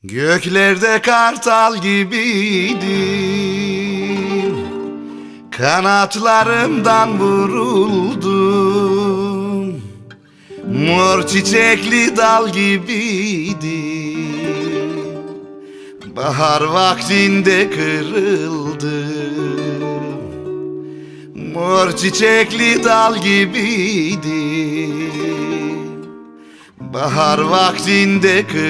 Göklerde kartal gibiydim, kanatlarımdan vuruldum. Mor çiçekli dal gibiydim, bahar vaktinde kırıldım. Mor çiçekli dal gibiydim, bahar vaktinde kırıldım.